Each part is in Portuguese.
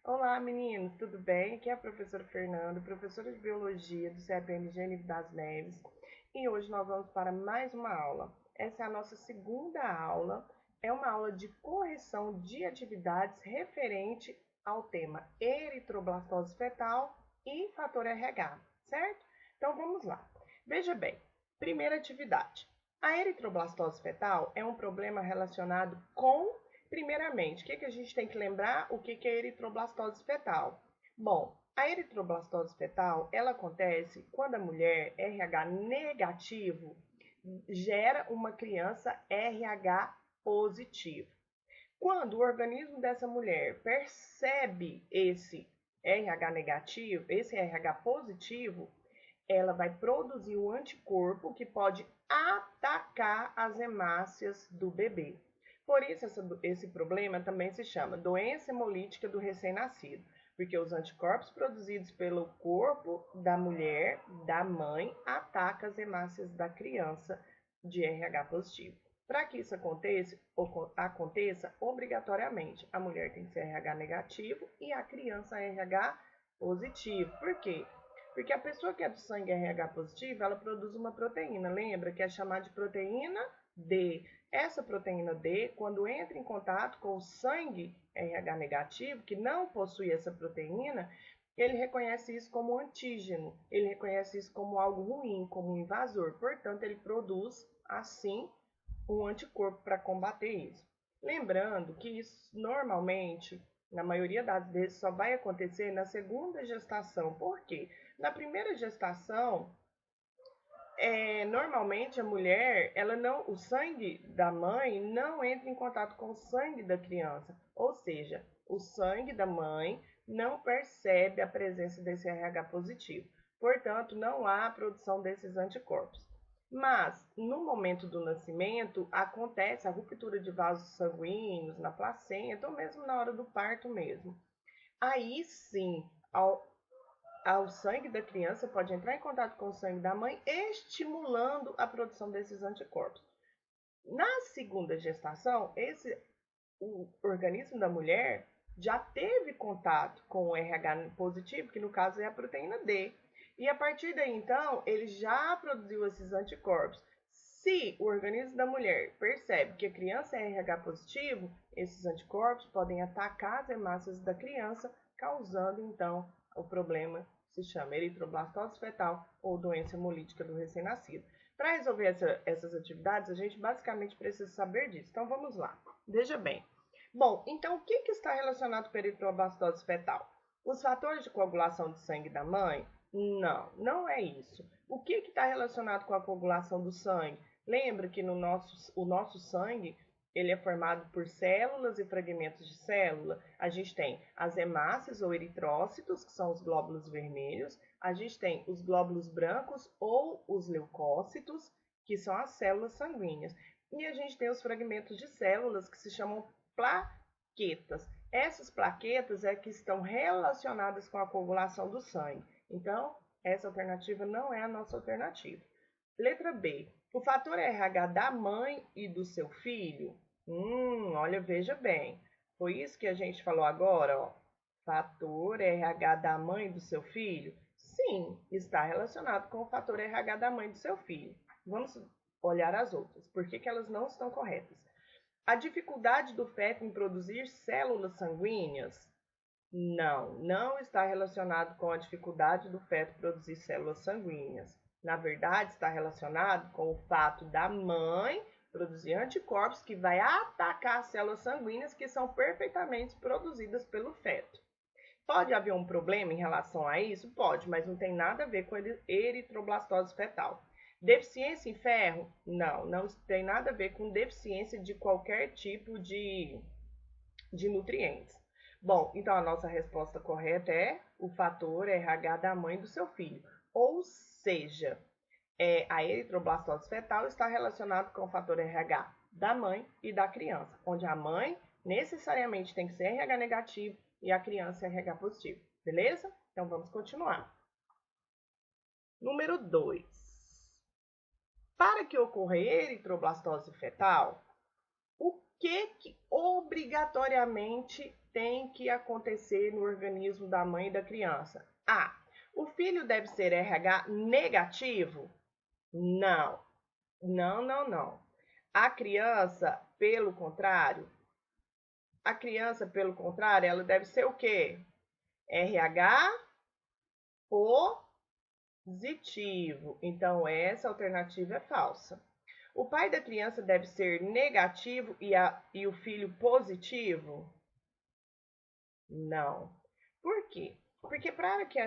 Olá, meninos, tudo bem? Aqui é a professora Fernanda, professora de Biologia do CEPM Gênero das Neves, e hoje nós vamos para mais uma aula. Essa é a nossa segunda aula, é uma aula de correção de atividades referente ao tema eritroblastose fetal e fator RH, certo? Então vamos lá. Veja bem, primeira atividade. A eritroblastose fetal é um problema relacionado com. Primeiramente, o que a gente tem que lembrar? O que é eritroblastose fetal? Bom, a eritroblastose fetal, ela acontece quando a mulher RH negativo gera uma criança RH positivo. Quando o organismo dessa mulher percebe esse RH negativo, esse RH positivo, ela vai produzir um anticorpo que pode atacar as hemácias do bebê. Por isso, esse problema também se chama doença hemolítica do recém-nascido, porque os anticorpos produzidos pelo corpo da mulher, da mãe, atacam as hemácias da criança de RH positivo. Para que isso aconteça, obrigatoriamente, a mulher tem que ser RH negativo e a criança RH positivo. Por quê? Porque a pessoa que é do sangue RH positivo, ela produz uma proteína, lembra? Que é chamada de proteína D. Essa proteína D, quando entra em contato com o sangue RH negativo, que não possui essa proteína, ele reconhece isso como antígeno, ele reconhece isso como algo ruim, como um invasor. Portanto, ele produz, assim, um anticorpo para combater isso. Lembrando que isso normalmente, na maioria das vezes, só vai acontecer na segunda gestação. Por quê? Na primeira gestação, normalmente a mulher, o sangue da mãe não entra em contato com o sangue da criança, ou seja, o sangue da mãe não percebe a presença desse RH positivo. Portanto, não há a produção desses anticorpos. Mas, no momento do nascimento, acontece a ruptura de vasos sanguíneos na placenta, ou mesmo na hora do parto mesmo. Aí sim, ao sangue da criança pode entrar em contato com o sangue da mãe, estimulando a produção desses anticorpos. Na segunda gestação, o organismo da mulher já teve contato com o RH positivo, que no caso é a proteína D. E a partir daí, então, ele já produziu esses anticorpos. Se o organismo da mulher percebe que a criança é RH positivo, esses anticorpos podem atacar as hemácias da criança, causando então o problema que se chama eritroblastose fetal ou doença hemolítica do recém-nascido. Para resolver essas atividades, a gente basicamente precisa saber disso. Então vamos lá. Veja bem. Bom, então o que está relacionado com a eritroblastose fetal? Os fatores de coagulação de sangue da mãe? Não, não é isso. O que está relacionado com a coagulação do sangue? Lembra que o nosso sangue ele é formado por células e fragmentos de célula. A gente tem as hemácias ou eritrócitos, que são os glóbulos vermelhos. A gente tem os glóbulos brancos ou os leucócitos, que são as células sanguíneas. E a gente tem os fragmentos de células que se chamam plaquetas. Essas plaquetas é que estão relacionadas com a coagulação do sangue. Então, essa alternativa não é a nossa alternativa. Letra B. O fator RH da mãe e do seu filho? Olha, veja bem. Foi isso que a gente falou agora, ó. Fator RH da mãe e do seu filho? Sim, está relacionado com o fator RH da mãe e do seu filho. Vamos olhar as outras. Por que elas não estão corretas? A dificuldade do feto em produzir células sanguíneas? Não, não está relacionado com a dificuldade do feto produzir células sanguíneas. Na verdade, está relacionado com o fato da mãe produzir anticorpos que vai atacar as células sanguíneas que são perfeitamente produzidas pelo feto. Pode haver um problema em relação a isso? Pode, mas não tem nada a ver com eritroblastose fetal. Deficiência em ferro? Não, não tem nada a ver com deficiência de qualquer tipo de nutrientes. Bom, então a nossa resposta correta é o fator RH da mãe do seu filho. Ou seja, a eritroblastose fetal está relacionado com o fator RH da mãe e da criança, onde a mãe necessariamente tem que ser RH negativo e a criança RH positivo. Beleza? Então vamos continuar. Número 2. Para que ocorra eritroblastose fetal, o que obrigatoriamente tem que acontecer no organismo da mãe e da criança? A. O filho deve ser RH negativo? Não. Não, não, não. A criança, pelo contrário, ela deve ser o quê? RH positivo. Então, essa alternativa é falsa. O pai da criança deve ser negativo e o filho positivo? Não. Por quê? Porque para que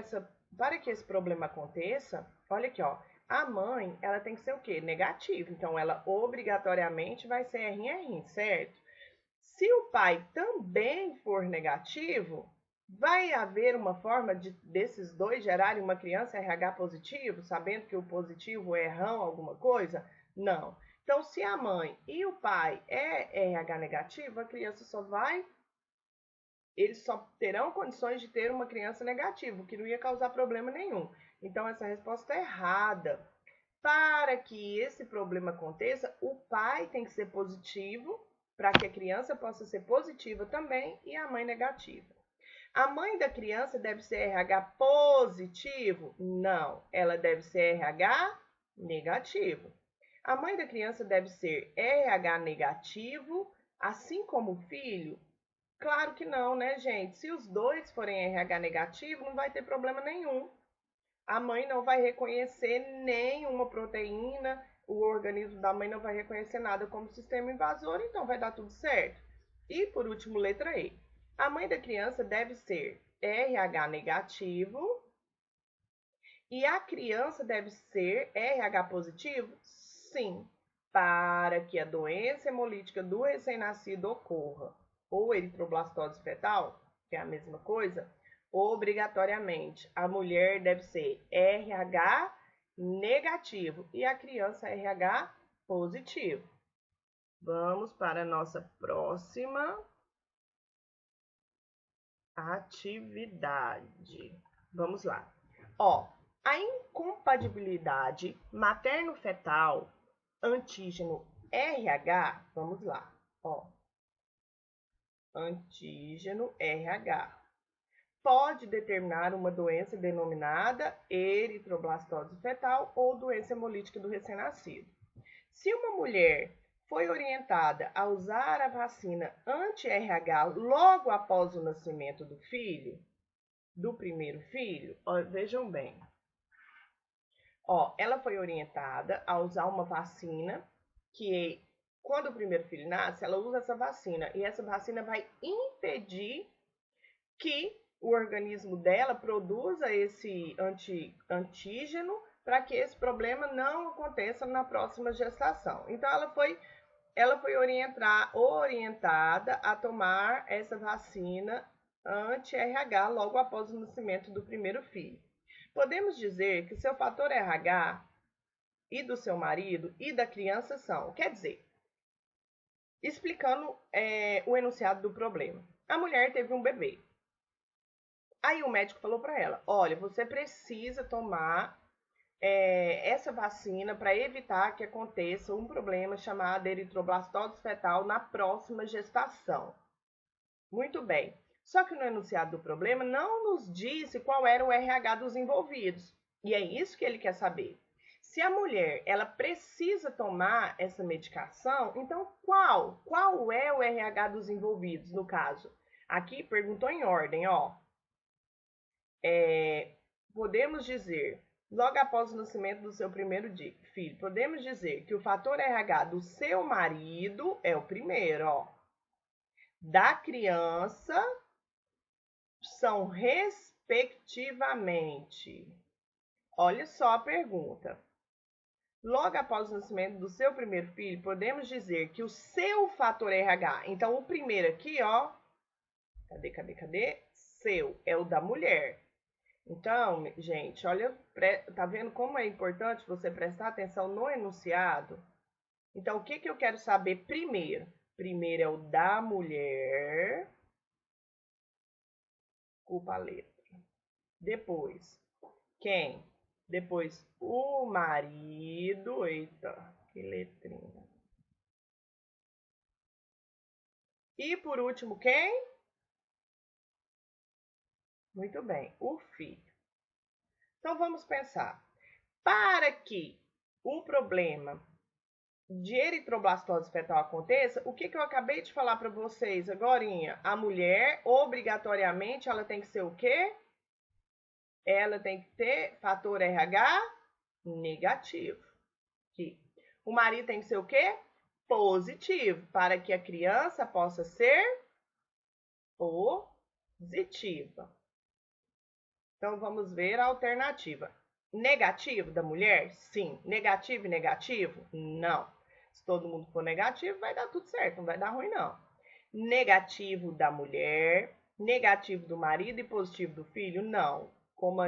esse problema aconteça, olha aqui, ó, a mãe, ela tem que ser o quê? Negativa. Então, ela obrigatoriamente vai ser RR, certo? Se o pai também for negativo, vai haver uma forma desses dois gerarem uma criança RH positivo, sabendo que o positivo é errão alguma coisa? Não. Então, se a mãe e o pai é RH negativo, a criança eles só terão condições de ter uma criança negativa, o que não ia causar problema nenhum. Então, essa resposta é errada. Para que esse problema aconteça, o pai tem que ser positivo, para que a criança possa ser positiva também, e a mãe negativa. A mãe da criança deve ser RH positivo? Não, ela deve ser RH negativo. A mãe da criança deve ser RH negativo, assim como o filho? Claro que não, né, gente? Se os dois forem RH negativo, não vai ter problema nenhum. A mãe não vai reconhecer nenhuma proteína, o organismo da mãe não vai reconhecer nada como sistema invasor, então vai dar tudo certo. E por último, letra E. A mãe da criança deve ser RH negativo e a criança deve ser RH positivo? Sim, para que a doença hemolítica do recém-nascido ocorra, ou eritroblastose fetal, que é a mesma coisa, obrigatoriamente a mulher deve ser RH negativo e a criança RH positivo. Vamos para a nossa próxima atividade. Vamos lá. Ó, a incompatibilidade materno-fetal antígeno RH, vamos lá, ó. Antígeno RH pode determinar uma doença denominada eritroblastose fetal ou doença hemolítica do recém-nascido. Se uma mulher foi orientada a usar a vacina anti-RH logo após o nascimento do filho, do primeiro filho, ó, vejam bem. Ó, ela foi orientada a usar uma vacina que, quando o primeiro filho nasce, ela usa essa vacina. E essa vacina vai impedir que o organismo dela produza esse antígeno para que esse problema não aconteça na próxima gestação. Então, ela foi orientada a tomar essa vacina anti-RH logo após o nascimento do primeiro filho. Podemos dizer que seu fator RH e do seu marido e da criança são, quer dizer, explicando o enunciado do problema. A mulher teve um bebê. Aí o médico falou para ela, olha, você precisa tomar essa vacina para evitar que aconteça um problema chamado eritroblastose fetal na próxima gestação. Muito bem. Só que no enunciado do problema não nos disse qual era o RH dos envolvidos. E é isso que ele quer saber. Se a mulher ela precisa tomar essa medicação, então qual? Qual é o RH dos envolvidos no caso? Aqui perguntou em ordem, ó. Podemos dizer, logo após o nascimento do seu primeiro filho, podemos dizer que o fator RH do seu marido é o primeiro, ó. Da criança são respectivamente. Olha só a pergunta. Logo após o nascimento do seu primeiro filho, podemos dizer que o seu fator RH, então o primeiro aqui, ó, cadê? Seu, é o da mulher. Então, gente, olha, tá vendo como é importante você prestar atenção no enunciado? Então, o que eu quero saber primeiro? Primeiro é o da mulher, culpa a letra. Depois, quem? Depois, o marido. Eita, que letrinha. E por último, quem? Muito bem, o filho. Então vamos pensar. Para que o problema de eritroblastose fetal aconteça, o que eu acabei de falar para vocês agorinha? A mulher, obrigatoriamente, ela tem que ser o quê? Ela tem que ter fator RH negativo. Aqui. O marido tem que ser o quê? Positivo, para que a criança possa ser positiva. Então, vamos ver a alternativa. Negativo da mulher? Sim. Negativo e negativo? Não. Se todo mundo for negativo, vai dar tudo certo, não vai dar ruim, não. Negativo da mulher, negativo do marido e positivo do filho? Não. Como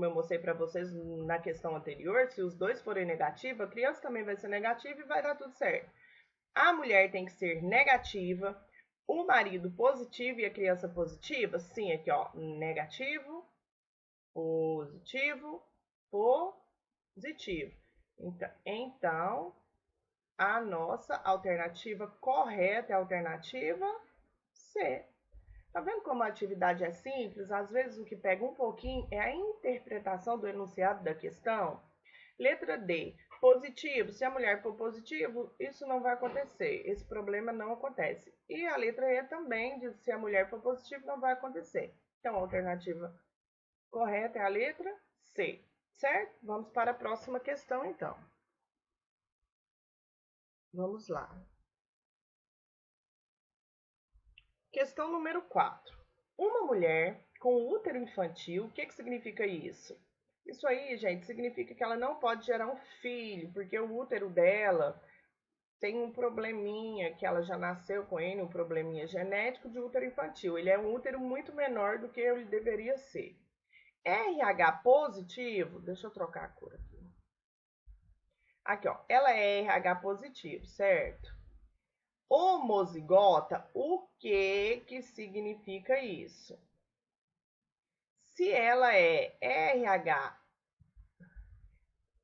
eu mostrei para vocês na questão anterior, se os dois forem negativos, a criança também vai ser negativa e vai dar tudo certo. A mulher tem que ser negativa, o marido positivo e a criança positiva? Sim, aqui ó, negativo, positivo, positivo. Então, a nossa alternativa correta é a alternativa C. Tá vendo como a atividade é simples? Às vezes o que pega um pouquinho é a interpretação do enunciado da questão. Letra D. Positivo. Se a mulher for positivo, isso não vai acontecer. Esse problema não acontece. E a letra E também diz que se a mulher for positiva, não vai acontecer. Então, a alternativa correta é a letra C. Certo? Vamos para a próxima questão, então. Vamos lá. Questão número 4. Uma mulher com útero infantil, o que significa isso? Isso aí, gente, significa que ela não pode gerar um filho, porque o útero dela tem um probleminha, que ela já nasceu com ele, um probleminha genético de útero infantil. Ele é um útero muito menor do que ele deveria ser. RH positivo, deixa eu trocar a cor aqui. Aqui, ó, ela é RH positivo, certo? Homozigota, o que significa isso? Se ela é RH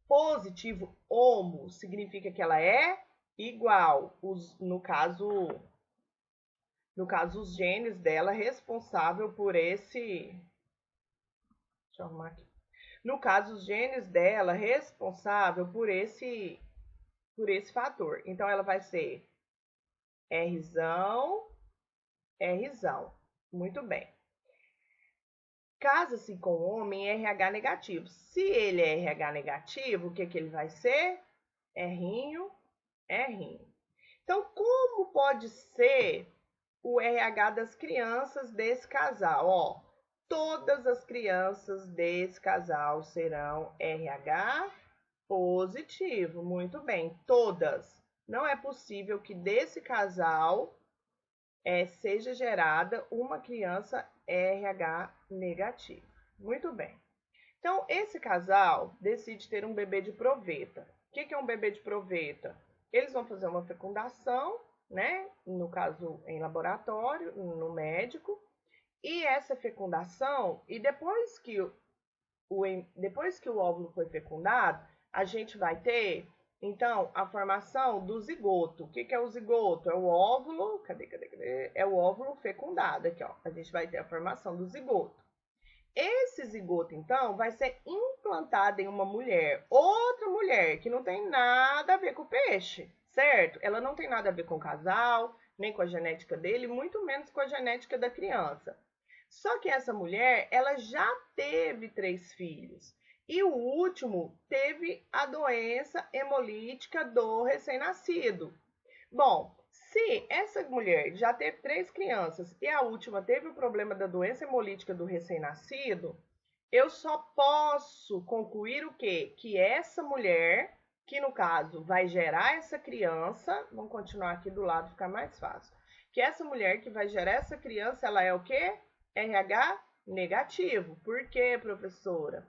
positivo, homo, significa que ela é igual. No caso, os genes dela responsável por esse... Deixa eu arrumar aqui. No caso, os genes dela responsável por esse fator. Então, ela vai ser Rzão, Rzão. Muito bem. Casa-se com homem RH negativo. Se ele é RH negativo, o que ele vai ser? Rzinho, Rzinho. Então, como pode ser o RH das crianças desse casal? Ó, todas as crianças desse casal serão RH positivo. Muito bem, todas. Não é possível que desse casal seja gerada uma criança RH negativo. Muito bem. Então, esse casal decide ter um bebê de proveta. O que é um bebê de proveta? Eles vão fazer uma fecundação, né? No caso, em laboratório, no médico. E essa fecundação, e depois que o óvulo foi fecundado, a gente vai ter, então, a formação do zigoto. O que é o zigoto? É o óvulo, cadê? É o óvulo fecundado, aqui, ó. A gente vai ter a formação do zigoto. Esse zigoto, então, vai ser implantado em uma mulher, outra mulher, que não tem nada a ver com o peixe, certo? Ela não tem nada a ver com o casal, nem com a genética dele, muito menos com a genética da criança. Só que essa mulher, ela já teve 3 filhos. E o último teve a doença hemolítica do recém-nascido. Bom, se essa mulher já teve 3 crianças e a última teve o problema da doença hemolítica do recém-nascido, eu só posso concluir o quê? Que essa mulher, que no caso vai gerar essa criança, vamos continuar aqui do lado, ficar mais fácil. Que essa mulher que vai gerar essa criança, ela é o quê? RH negativo. Por quê, professora?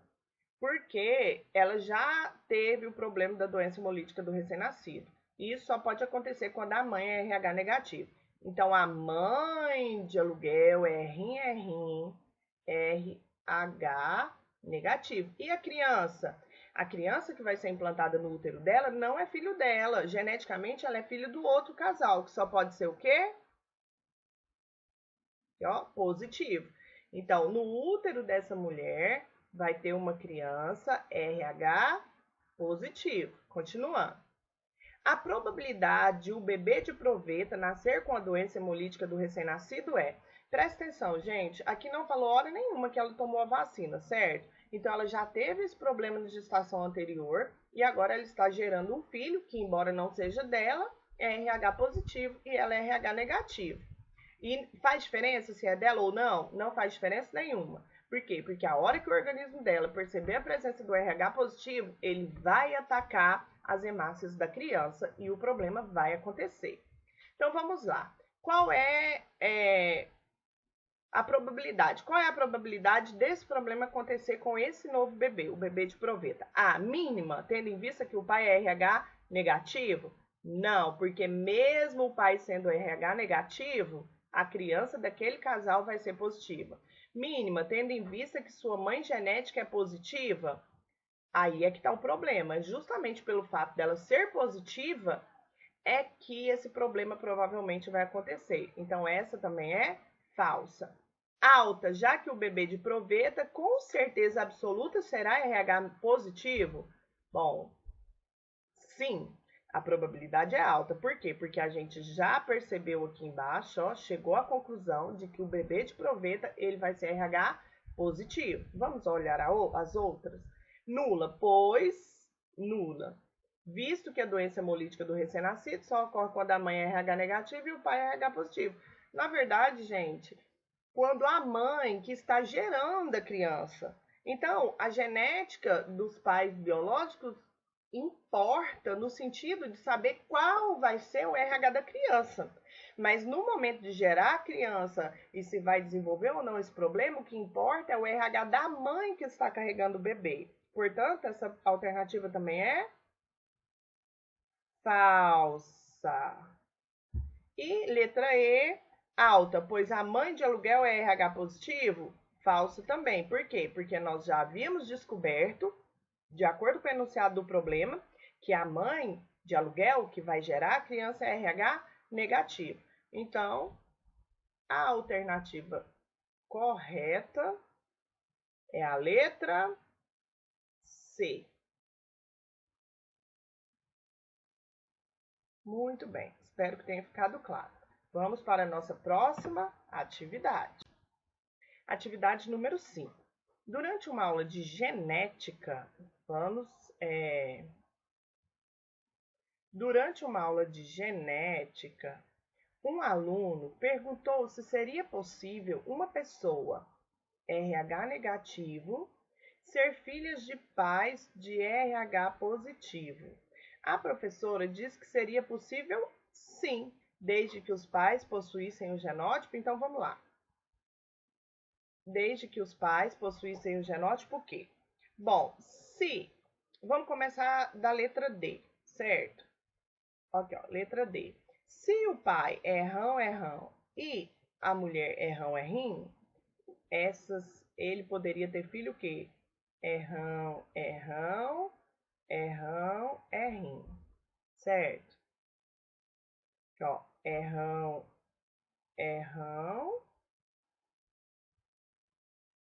Porque ela já teve o problema da doença hemolítica do recém-nascido. E isso só pode acontecer quando a mãe é RH negativo. Então, a mãe de aluguel é RH negativo. E a criança? A criança que vai ser implantada no útero dela não é filho dela. Geneticamente, ela é filho do outro casal, que só pode ser o quê? Ó, positivo. Então, no útero dessa mulher vai ter uma criança RH positivo. Continuando. A probabilidade de o bebê de proveta nascer com a doença hemolítica do recém-nascido é. Presta atenção, gente. Aqui não falou hora nenhuma que ela tomou a vacina, certo? Então ela já teve esse problema de gestação anterior e agora ela está gerando um filho que, embora não seja dela, é RH positivo e ela é RH negativo. E faz diferença se é dela ou não? Não faz diferença nenhuma. Por quê? Porque a hora que o organismo dela perceber a presença do RH positivo, ele vai atacar as hemácias da criança e o problema vai acontecer. Então vamos lá. Qual é a probabilidade? Qual é a probabilidade desse problema acontecer com esse novo bebê, o bebê de proveta? A mínima, tendo em vista que o pai é RH negativo? Não, porque mesmo o pai sendo RH negativo, a criança daquele casal vai ser positiva. Mínima, tendo em vista que sua mãe genética é positiva? Aí é que está o problema. Justamente pelo fato dela ser positiva, é que esse problema provavelmente vai acontecer. Então, essa também é falsa. Alta, já que o bebê de proveta com certeza absoluta será RH positivo? Bom, sim, a probabilidade é alta. Por quê? Porque a gente já percebeu aqui embaixo, ó, chegou à conclusão de que o bebê de proveta ele vai ser RH positivo. Vamos olhar as outras? Nula, pois nula. Visto que a doença hemolítica do recém-nascido só ocorre quando a mãe é RH negativo e o pai é RH positivo. Na verdade, gente, quando a mãe que está gerando a criança. Então, a genética dos pais biológicos importa no sentido de saber qual vai ser o RH da criança. Mas no momento de gerar a criança e se vai desenvolver ou não esse problema, o que importa é o RH da mãe que está carregando o bebê. Portanto, essa alternativa também é falsa. E letra E, alta, pois a mãe de aluguel é RH positivo? Falso também. Por quê? Porque nós já havíamos descoberto, de acordo com o enunciado do problema, que a mãe de aluguel que vai gerar a criança é RH negativo. Então, a alternativa correta é a letra C. Muito bem, espero que tenha ficado claro. Vamos para a nossa próxima atividade. Atividade número 5. Durante uma aula de genética, Durante uma aula de genética, um aluno perguntou se seria possível uma pessoa RH negativo ser filha de pais de RH positivo. A professora disse que seria possível sim, desde que os pais possuíssem o genótipo. Então vamos lá. Desde que os pais possuíssem o genótipo, o quê? Bom, se... Vamos começar da letra D, certo? Aqui, ó, letra D. Se o pai é rão, e a mulher é rão, ele poderia ter filho o quê? É rão, certo? Aqui, ó, é rão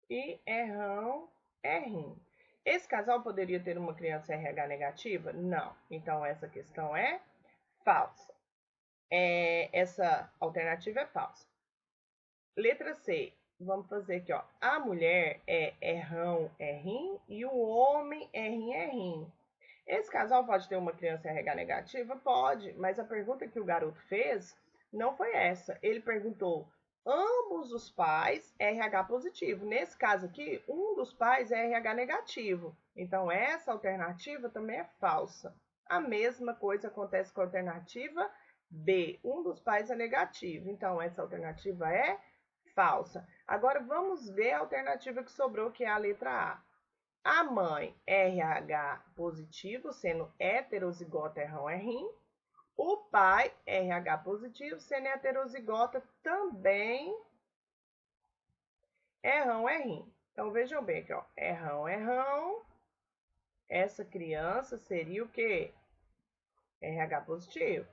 e é rim. Esse casal poderia ter uma criança RH negativa? Não. Então, essa questão é falsa. Essa alternativa é falsa. Letra C. Vamos fazer aqui, ó. A mulher é rão, é rim, e o homem é rim. Esse casal pode ter uma criança RH negativa? Pode, mas a pergunta que o garoto fez não foi essa. Ele perguntou: ambos os pais RH positivo. Nesse caso aqui, um dos pais é RH negativo. Então, essa alternativa também é falsa. A mesma coisa acontece com a alternativa B. Um dos pais é negativo. Então, essa alternativa é falsa. Agora, vamos ver a alternativa que sobrou, que é a letra A. A mãe RH positivo, sendo heterozigota rim. O pai RH positivo, sendo heterozigota também rim. Então, vejam bem aqui, ó. Rão. Essa criança seria o quê? RH positivo.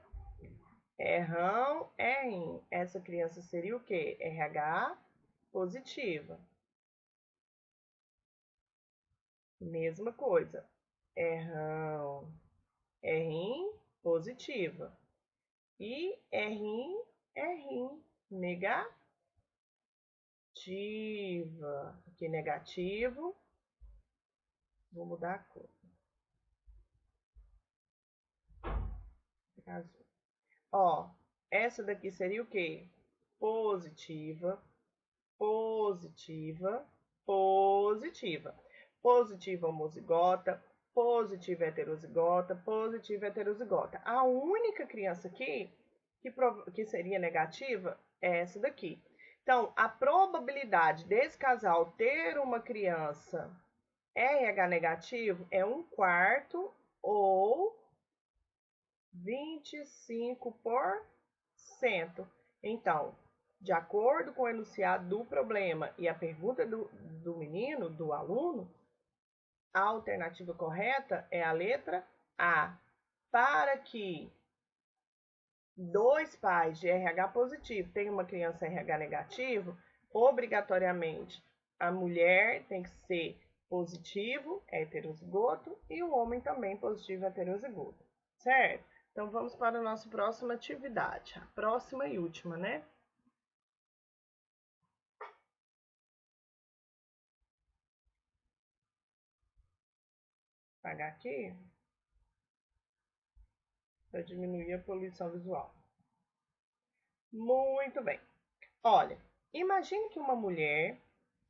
Rão, rim. Essa criança seria o quê? RH positiva. Mesma coisa. Errão, errim, positiva. E errim, negativa. Aqui negativo. Vou mudar a cor. Azul. Ó, essa daqui seria o quê? Positiva, positiva, positiva. Positiva homozigota, positiva heterozigota, positiva heterozigota. A única criança aqui que seria negativa é essa daqui. Então, a probabilidade desse casal ter uma criança RH negativo é 1/4 ou 25%. Então, de acordo com o enunciado do problema e a pergunta do menino, do aluno, a alternativa correta é a letra A. Para que 2 pais de RH positivo tenham uma criança RH negativo, obrigatoriamente a mulher tem que ser positivo, heterozigoto, e o homem também positivo, heterozigoto, certo? Então, vamos para a nossa próxima atividade, a próxima e última, né? Vou apagar aqui para diminuir a poluição visual. Muito bem. Olha, imagine que uma mulher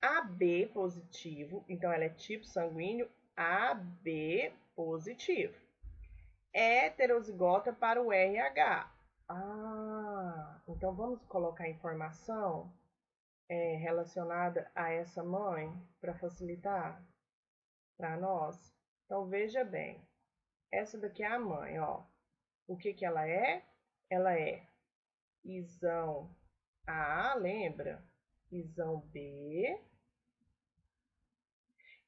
AB positivo, então ela é tipo sanguíneo AB positivo, é heterozigota para o RH. Então vamos colocar informação relacionada a essa mãe para facilitar para nós. Então veja bem, essa daqui é a mãe, ó. O que que ela é? Ela é isão A, lembra? Isão B.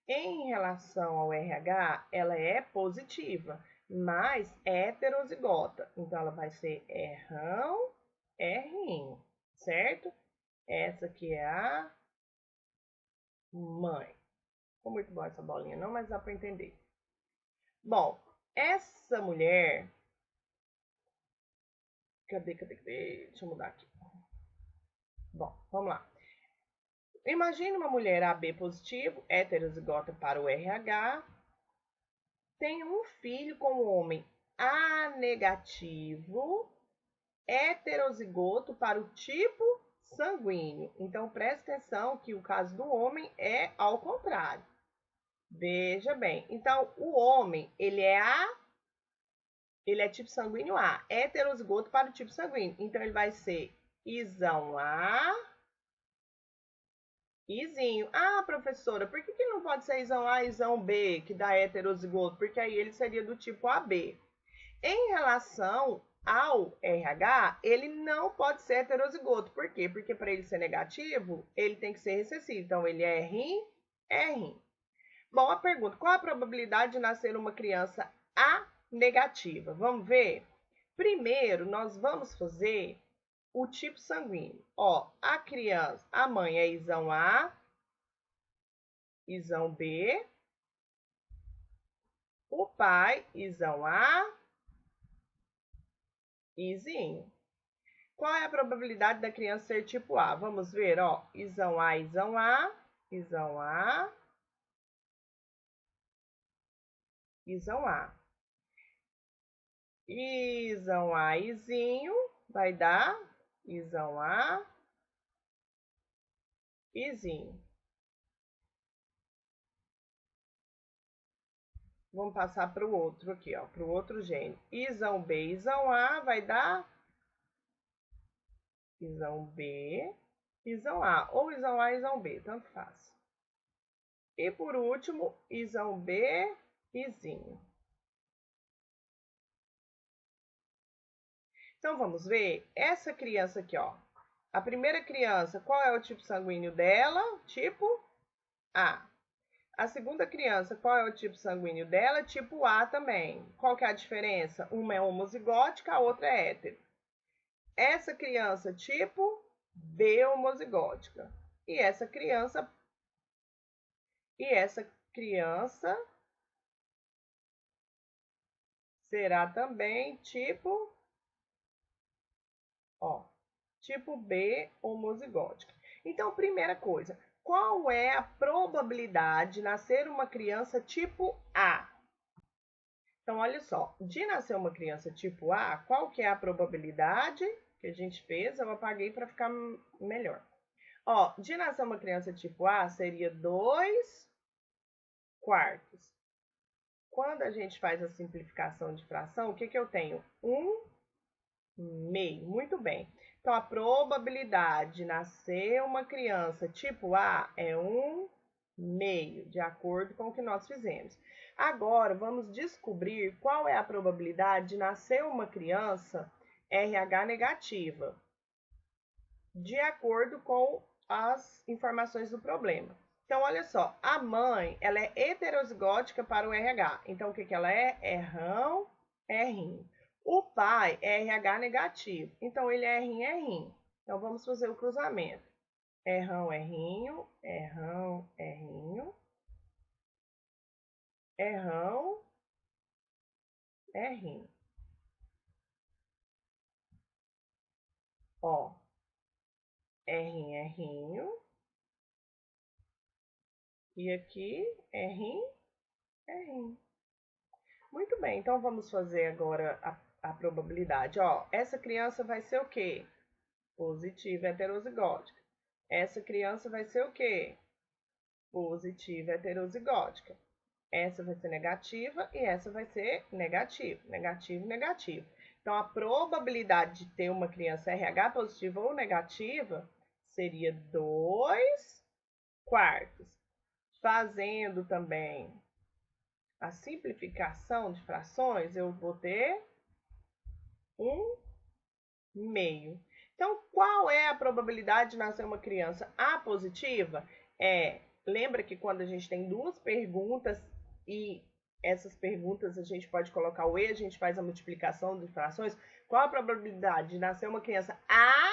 Em relação ao RH, ela é positiva, mas heterozigota. Então, ela vai ser errão, errinho, certo? Essa aqui é a mãe. Ficou muito boa essa bolinha, não, mas dá para entender. Bom, essa mulher... Cadê? Deixa eu mudar aqui. Bom, vamos lá. Imagine uma mulher AB positivo, heterozigota para o RH, tem um filho com um homem A negativo, heterozigoto para o tipo sanguíneo. Então, preste atenção que o caso do homem é ao contrário. Veja bem. Então, o homem, ele é tipo sanguíneo A, heterozigoto para o tipo sanguíneo. Então, ele vai ser isão A, izinho. Professora, por que não pode ser isão A, isão B, que dá heterozigoto? Porque aí ele seria do tipo AB. Em relação ao RH, ele não pode ser heterozigoto. Por quê? Porque para ele ser negativo, ele tem que ser recessivo. Então, ele é rim, é rim. Bom, a pergunta, qual a probabilidade de nascer uma criança A negativa? Vamos ver? Primeiro, nós vamos fazer o tipo sanguíneo. Ó, a criança, a mãe é isão A, isão B. O pai, isão A, izinho. Qual é a probabilidade da criança ser tipo A? Vamos ver, ó. Isão A, isão A, isão A, isão A. Isão A, izinho, vai dar isão A, izinho. Vamos passar para o outro aqui, ó, para o outro gene. Isão B, isão A, vai dar isão B, isão A. Ou isão A, isão B, tanto faz. E por último, isão B, izinho. Então, vamos ver essa criança aqui, ó. A primeira criança, qual é o tipo sanguíneo dela? Tipo A. A segunda criança, qual é o tipo sanguíneo dela? Tipo A também. Qual que é a diferença? Uma é homozigótica, a outra é hétero. Essa criança, tipo B homozigótica. e essa criança será também tipo, ó, tipo B homozigótica. Então, primeira coisa, qual é a probabilidade de nascer uma criança tipo A? Então, olha só, de nascer uma criança tipo A, qual que é a probabilidade que a gente fez? Eu apaguei para ficar melhor. Ó, de nascer uma criança tipo A seria 2 quartos. Quando a gente faz a simplificação de fração, o que eu tenho? 1 meio. Muito bem. Então, a probabilidade de nascer uma criança tipo A é 1 meio, de acordo com o que nós fizemos. Agora, vamos descobrir qual é a probabilidade de nascer uma criança RH negativa, de acordo com as informações do problema. Então, olha só, a mãe, ela é heterozigótica para o RH. Então, o que ela é? Rão, rinho. O pai é RH negativo. Então, ele é rim, rim. Então, vamos fazer o cruzamento. Rão, rinho, rão, rinho. Rão, rinho. Ó, rim, rinho. E aqui, rim, rim. Muito bem, então vamos fazer agora a probabilidade. Ó, essa criança vai ser o quê? Positiva heterozigótica. Essa criança vai ser o quê? Positiva heterozigótica. Essa vai ser negativa e essa vai ser negativa. Negativo, negativo. Então, a probabilidade de ter uma criança RH positiva ou negativa seria 2 quartos. Fazendo também a simplificação de frações, eu vou ter 1 meio. Então, qual é a probabilidade de nascer uma criança A positiva? Lembra que quando a gente tem duas perguntas e essas perguntas a gente pode colocar o E, a gente faz a multiplicação de frações. Qual a probabilidade de nascer uma criança A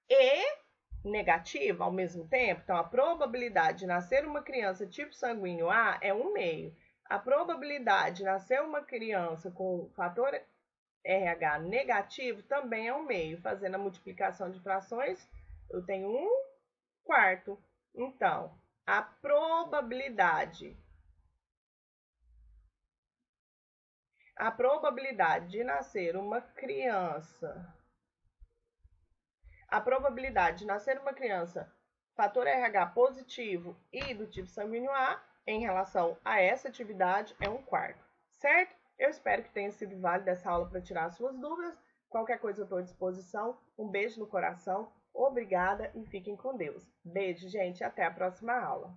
e negativa ao mesmo tempo? Então, a probabilidade de nascer uma criança tipo sanguíneo A é 1 meio. A probabilidade de nascer uma criança com fator RH negativo também é 1 meio. Fazendo a multiplicação de frações, eu tenho 1 quarto. Então, a probabilidade de nascer uma criança, fator RH positivo e do tipo sanguíneo A, em relação a essa atividade, é 1 quarto, certo? Eu espero que tenha sido válida essa aula para tirar as suas dúvidas. Qualquer coisa eu estou à disposição. Um beijo no coração, obrigada e fiquem com Deus. Beijo, gente, até a próxima aula.